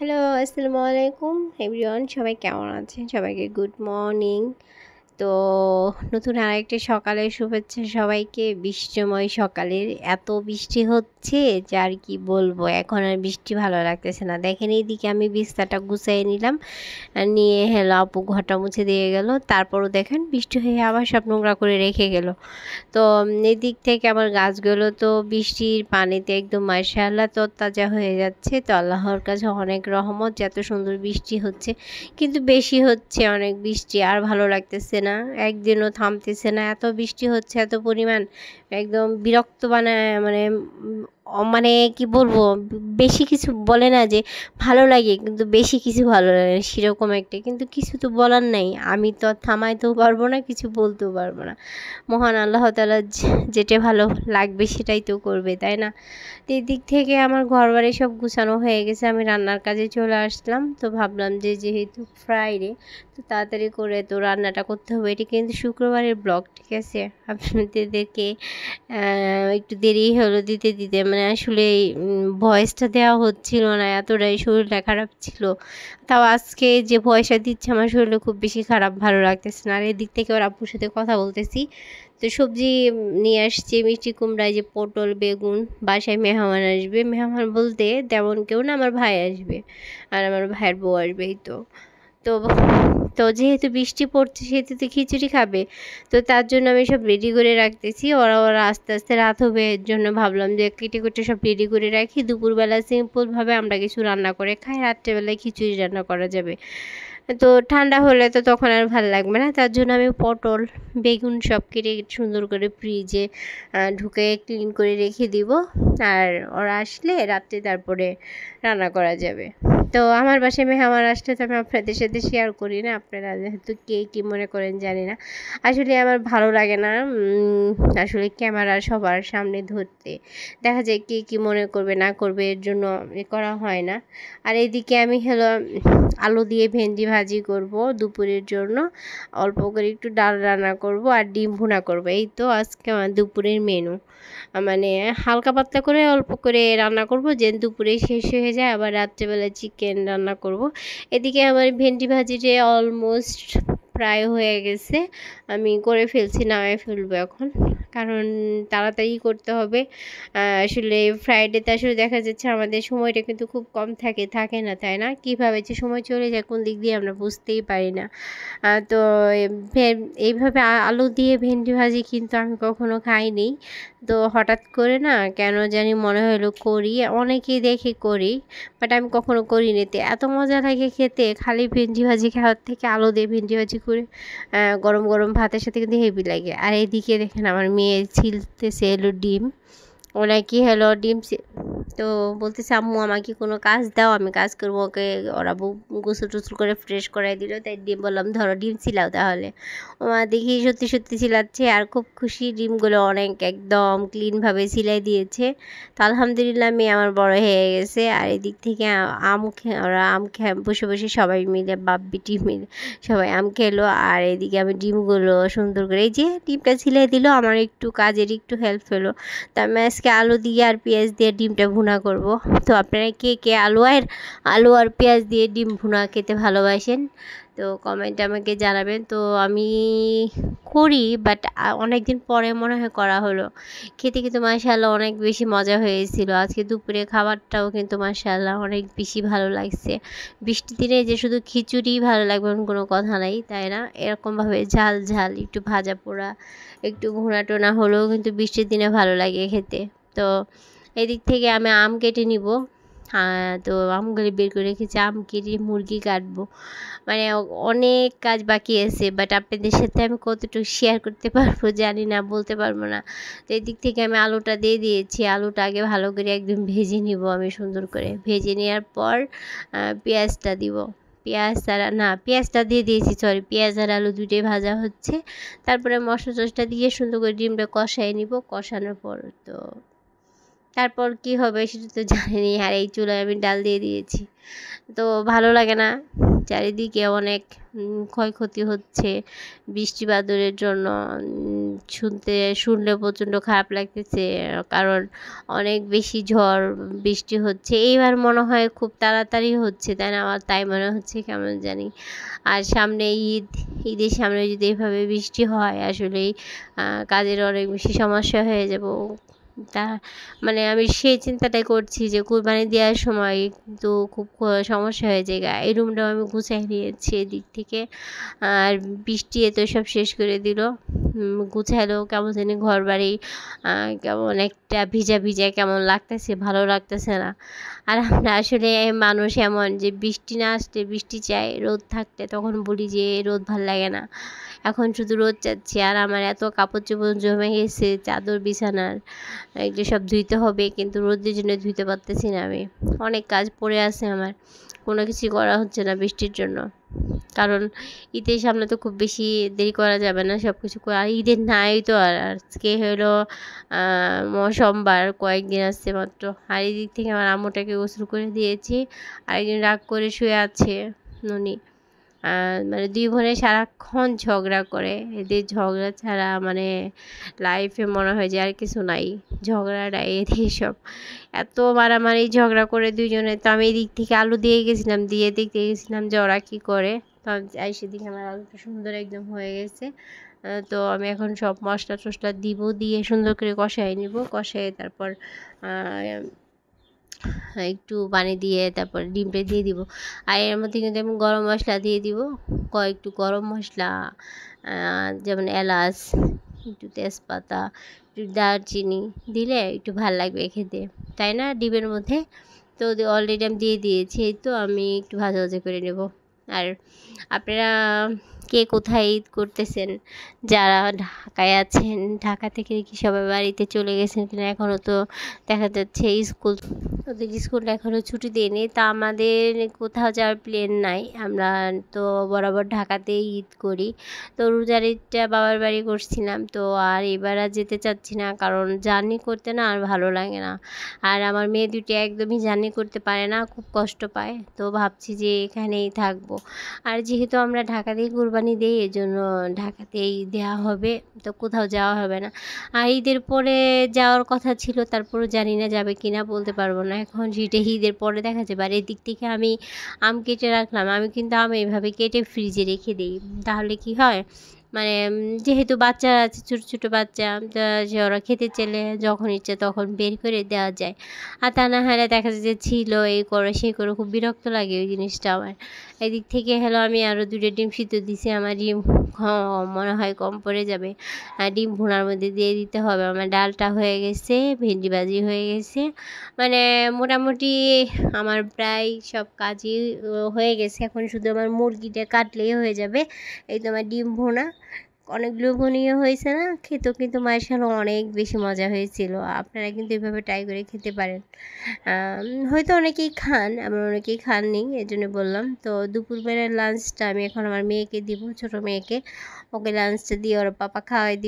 Hello, আসসালামু আলাইকুম everyone. সবাই কেমন আছেন? সবাইকে গুড মর্নিং। তো নতুন আরেকটি সকালের শুভেচ্ছা সবাইকে। বৃষ্টিময় সকালের এত বৃষ্টি হচ্ছে যে আর কি বলবো। এখন আর বৃষ্টি ভালো লাগতেছে না। দেখেন এইদিকে আমি বিছানাটা গুছিয়ে নিলাম, নিয়ে হেলো আপু ঘরটা মুছে দিয়ে গেল। তারপরও দেখেন বৃষ্টি হয়ে আবার সব নোংরা করে রেখে গেল। তো এদিক থেকে আমার গাছগুলো তো বৃষ্টির পানিতে একদম মাশাআল্লাহ তরতাজা হয়ে যাচ্ছে। তো আল্লাহর কাছে অনেক রহমত যে এত সুন্দর বৃষ্টি হচ্ছে, কিন্তু বেশি হচ্ছে অনেক বৃষ্টি, আর ভালো লাগতেছে না। একদিনও থামতেছে না, এত বৃষ্টি হচ্ছে এত পরিমাণ, একদম বিরক্ত বানায়। মানে কি বলবো, বেশি কিছু বলে না যে ভালো লাগে, কিন্তু বেশি কিছু ভালো লাগে না সেরকম একটা। কিন্তু কিছু তো বলার নাই, আমি তো আর থামাইতেও পারবো না, কিছু বলতেও পারবো না। মহান আল্লাহ তাআলা যেটা ভালো লাগবে সেটাই তো করবে, তাই না? তো এদিক থেকে আমার ঘরবাড়ি সব গুছানো হয়ে গেছে, আমি রান্নার কাজে চলে আসলাম। তো ভাবলাম যে যেহেতু ফ্রাইডে, তো তাড়াতাড়ি করে তো রান্নাটা করতে হবে। এটি কিন্তু শুক্রবারের ব্লগ, ঠিক আছে? আপনাদেরকে একটু দেরি হলো দিতে দিতে, মানে আসলে ভয়েসটা দেওয়া হচ্ছিল না, এতটাই শরীরটা খারাপ ছিল। তাও আজকে যে ভয়েসটা দিচ্ছে আমার শরীরটা খুব বেশি খারাপ, ভালো লাগতেছে না। আর এদিক থেকে ওর আব্বুর সাথে কথা বলতেছি। তো সবজি নিয়ে আসছে, মিষ্টি কুমড়া, যে পটল বেগুন। বাসায় মেহমান আসবে, মেহমান বলতে তেমন কেউ না, আমার ভাই আসবে আর আমার ভাইয়ের বউ আসবে, এই তো। তো তো যেহেতু বৃষ্টি পড়ছে সেহেতু তো খিচুড়ি খাবে। তো তার জন্য আমি সব রেডি করে রাখতেছি। ওরা ওরা আস্তে আস্তে রাত হবে, এর জন্য ভাবলাম যে কেটে কুটে সব রেডি করে রাখি। দুপুরবেলা সিম্পলভাবে আমরা কিছু রান্না করে খাই, রাত্রেবেলায় খিচুড়ি রান্না করা যাবে। তো ঠান্ডা হলে তো তখন আর ভালো লাগবে না, তার জন্য আমি পটল বেগুন সব কেটে সুন্দর করে ফ্রিজে ঢুকে ক্লিন করে রেখে দিব। আর ওরা আসলে রাত্রে তারপরে রান্না করা যাবে। তো আমার বাসায় মেহমান আসলে তো আমি আপনাদের সাথে শেয়ার করি না, আপনারা যেহেতু কে কী মনে করেন জানি না। আসলে আমার ভালো লাগে না আসলে ক্যামেরা সবার সামনে ধরতে। দেখা যায় কে কী মনে করবে না করবে, এর জন্য এ করা হয় না। আর এদিকে আমি আলু দিয়ে ভেন্ডি ভাজি করব দুপুরের জন্য। অল্প করে একটু ডাল রান্না করব আর ডিম ভুনা করব, এই তো আজকে আমার দুপুরের মেনু। মানে হালকা পাতলা করে অল্প করে রান্না করব, যেন দুপুরে শেষ হয়ে যায়। আবার রাত্রেবেলা চিকেন রান্না করব। এদিকে আমার ভেন্ডি ভাজিটা অলমোস্ট প্রায় হয়ে গেছে, আমি করে ফেলছি, নামায় ফেলবো এখন, কারণ তাড়াতাড়ি করতে হবে। আসলে ফ্রাইডেতে আসলে দেখা যাচ্ছে আমাদের সময়টা কিন্তু খুব কম থাকে থাকে না, তাই না? কীভাবে যে সময় চলে যায় কোন দিক দিয়ে আমরা বুঝতেই পারি না। তো এইভাবে আলু দিয়ে ভেন্ডি ভাজি কিন্তু আমি কখনো খাইনি। তো হঠাৎ করে না কেন জানি মনে হলো করি, অনেকেই দেখে করি, বাট আমি কখনো করিনি। তো এত মজা লাগে খেতে, খালি ভেন্ডি ভাজি খাওয়ার থেকে আলু দিয়ে ভেন্ডি ভাজি করে গরম গরম ভাতের সাথে কিন্তু হেভি লাগে। আর এইদিকে দেখেন আমার মেয়ে ছিলতেছে এলো ডিম। ও নাকি ডিম তো বলতেছে আম্মু আমাকে কোনো কাজ দাও, আমি কাজ করবো। ওকে ওরা গোসল টোসল করে ফ্রেশ করাই দিল, তাই ডিম বললাম ধরো ডিম ছিলাও তাহলে। ও মা দেখি সত্যি সত্যি ছিলাচ্ছে, আর খুব খুশি। ডিমগুলো অনেক একদম ক্লিনভাবে সিলাই দিয়েছে। তো আলহামদুলিল্লাহ মেয়ে আমার বড় হয়ে গেছে। আর এদিক থেকে ওরা আম বসে বসে সবাই মিলে বাপ বিটি মিলে সবাই আম খেলো। আর এদিকে আমি ডিমগুলো সুন্দর করে, এই যে ডিমটা ছিলাই দিল, আমার একটু কাজের একটু হেল্প হলো। তো আমি আজকে আলু দিয়ে আর পেঁয়াজ দিয়ে ডিমটা ভুনা করব। তো আপনারা কে কে আলু আর পেঁয়াজ দিয়ে ডিম ভুনা খেতে ভালোবাসেন, তো কমেন্টে আমাকে জানাবেন। তো আমি করি, বাট অনেক দিন পরে মনে হয় করা হলো। খেতে কিন্তু মাশাআল্লাহ অনেক বেশি মজা হয়েছিল। আজকে দুপুরে খাবারটাও কিন্তু মাশাআল্লাহ অনেক বেশি ভালো লাগছে। বৃষ্টির দিনে যে শুধু খিচুড়ি ভালো লাগবে এমন কোনো কথা নাই, তাই না? এরকমভাবে ঝাল ঝাল একটু ভাজা পোড়া একটু ভুনা টোনা হলেও কিন্তু বৃষ্টির দিনে ভালো লাগে খেতে। তো এদিক থেকে আমি আম কেটে নিব। তো আমগুলি বের করে রেখেছি, আম কেটে মুরগি কাটবো। মানে অনেক কাজ বাকি আছে, বাট আপনাদের সাথে আমি কতটুকু শেয়ার করতে পারবো জানি না, বলতে পারবো না। তো এদিক থেকে আমি আলুটা দিয়ে দিয়েছি, আলুটা আগে ভালো করে একদম ভেজে নিব। আমি সুন্দর করে ভেজে নেওয়ার পর পেঁয়াজটা দিব। পেঁয়াজটা দিয়ে দিয়েছি, সরি, পেঁয়াজ আর আলু দুটোই ভাজা হচ্ছে। তারপরে মশলা টশলা দিয়ে সুন্দর করে ডিমটা কষাই নিব। কষানোর পর তো তারপর কি হবে সেটা তো জানেনই। আর এই চুলায় আমি ডাল দিয়ে দিয়েছি। তো ভালো লাগে না, চারিদিকে অনেক ক্ষয়ক্ষতি হচ্ছে বৃষ্টি বাদলের জন্য। শুনলে প্রচণ্ড খারাপ লাগতেছে, কারণ অনেক বেশি ঝড় বৃষ্টি হচ্ছে। এইবার মনে হয় খুব তাড়াতাড়ি হচ্ছে, তাই না? আমার তাই মনে হচ্ছে, কেমন জানি। আর সামনে ঈদের সামনে যদি এভাবে বৃষ্টি হয়, আসলেই কাজের অনেক বেশি সমস্যা হয়ে যাব। তা মানে আমি সেই চিন্তাটাই করছি যে কুরবানি দেওয়ার সময় কিন্তু খুব সমস্যা হয়ে যায়। এই রুমটাও আমি গুছাই নিয়েছি এদিক থেকে, আর বৃষ্টি এত সব শেষ করে দিল। গুছাইলো কেমন জানি ঘর বাড়ি, কেমন একটা ভিজা ভিজা কেমন লাগতেছে, ভালো লাগতেছে না। আর আমরা আসলে মানুষ এমন যে বৃষ্টি না আসলে বৃষ্টি চাই, রোদ থাকলে তখন বলি যে রোদ ভাল লাগে না। এখন শুধু রোদ চাচ্ছি। আর আমার এত কাপড় চোপড় জমে গেছে, চাদর বিছানার, এগুলো সব ধুইতে হবে, কিন্তু রোদের জন্য ধুইতে পারতেছি না। আমি অনেক কাজ পড়ে আছে আমার, কোনো কিছুই করা হচ্ছে না বৃষ্টির জন্য। কারণ ঈদের সামনে তো খুব বেশি দেরি করা যাবে না সব কিছু করে। আর ঈদের নাই তো, আর আজকে হলো সোমবার, কয়েকদিন আসছে মাত্র। আর এই দিক থেকে আমার আম্মুটাকে গোসল করে দিয়েছি, আরেকদিন রাগ করে শুয়ে আছে ননি। মানে দুই বোনে সারাক্ষণ ঝগড়া করে, এদের ঝগড়া ছাড়া মানে লাইফে মনে হয় যে আর কিছু নাই। ঝগড়াটা এদের সব এত মারামারি ঝগড়া করে দুইজনে। তো আমি এদিক থেকে আলু দিয়ে গেছিলাম, দিয়ে দেখতে গেছিলাম যে ওরা কী করে। তো সেদিকে আমার আলুটা সুন্দর একদম হয়ে গেছে। তো আমি এখন সব মশলা টশলা দিব, দিয়ে সুন্দর করে কষাই নিব। কষাই তারপর একটু পানি দিয়ে তারপর ডিমটা দিয়ে দিব। আর এর মধ্যে কিন্তু আমি গরম মশলা দিয়ে দিব, কয়েকটু গরম মশলা, যেমন এলাচ, একটু তেজপাতা, একটু দারচিনি দিলে একটু ভাল লাগবে খেতে, তাই না? ডিমের মধ্যে তো অলরেডি আমি দিয়ে দিয়েছি। তো আমি একটু ভাজা ভাজা করে নেব। আর আপনারা কে কোথায় ঈদ করতেছেন? যারা ঢাকায় আছেন, ঢাকা থেকে কি সবাই বাড়িতে চলে গেছেন কিনা? এখনও তো দেখা যাচ্ছে ওদের স্কুলটা এখনও ছুটি দেয়নি। তা আমাদের কোথাও যাওয়ার প্ল্যান নাই। আমরা তো বরাবর ঢাকাতেই ঈদ করি। তো রোজার ঈদটা বাবার বাড়ি করছিলাম, তো আর এবার আর যেতে চাচ্ছি না, কারণ জার্নি করতে না আর ভালো লাগে না। আর আমার মেয়ে দুটি একদমই জার্নি করতে পারে না, খুব কষ্ট পায়। তো ভাবছি যে এখানেই থাকবো। আর যেহেতু আমরা ঢাকাতেই কুরবানি দিই, এজন্য ঢাকাতেই দেওয়া হবে, তো কোথাও যাওয়া হবে না। আর ঈদের পরে যাওয়ার কথা ছিল, তারপরও জানি না যাবে কি না, বলতে পারবো না এখন। সেটা ঈদের পরে দেখা যাবে। আর এদিক থেকে আমি আম কেটে রাখলাম। আমি কিন্তু আম এইভাবে কেটে ফ্রিজে রেখে দিই, তাহলে কি হয়, মানে যেহেতু বাচ্চারা আছে, ছোটো ছোটো বাচ্চা, যে ওরা খেতে চাইলে যখন ইচ্ছে তখন বের করে দেওয়া যায়। আর তা না হলে দেখা যায় যে ছিল এই করে সেই করে, খুব বিরক্ত লাগে ওই জিনিসটা আমার। এদিক থেকে হলো আমি আরও 2টা ডিম সিদ্ধ দিছি। আমার ডিম মনে হয় কম পড়ে যাবে, আর ডিম ভুনার মধ্যে দিয়ে দিতে হবে। আমার ডালটা হয়ে গেছে, ভেন্ডি ভাজি হয়ে গেছে, মানে মোটামুটি আমার প্রায় সব কাজই হয়ে গেছে। এখন শুধু আমার মুরগিটা কাটলেই হয়ে যাবে। এই তো আমার ডিম ভুনা অনেক লোভনীয় হয়েছে না? খেতেও কিন্তু মাশাআল্লাহ অনেক বেশি মজা হয়েছিল। আপনারা কিন্তু এভাবে ট্রাই করে খেতে পারেন। হয়তো অনেকেই খান, আবার অনেকেই খাননি, এই জন্য বললাম। তো দুপুরবেলার লাঞ্চটা আমি এখন আমার মেয়েকে দিব, ছোটো মেয়েকে। ওকে লাঞ্চটা দিয়ে ওর পাপা খাওয়াই দিব।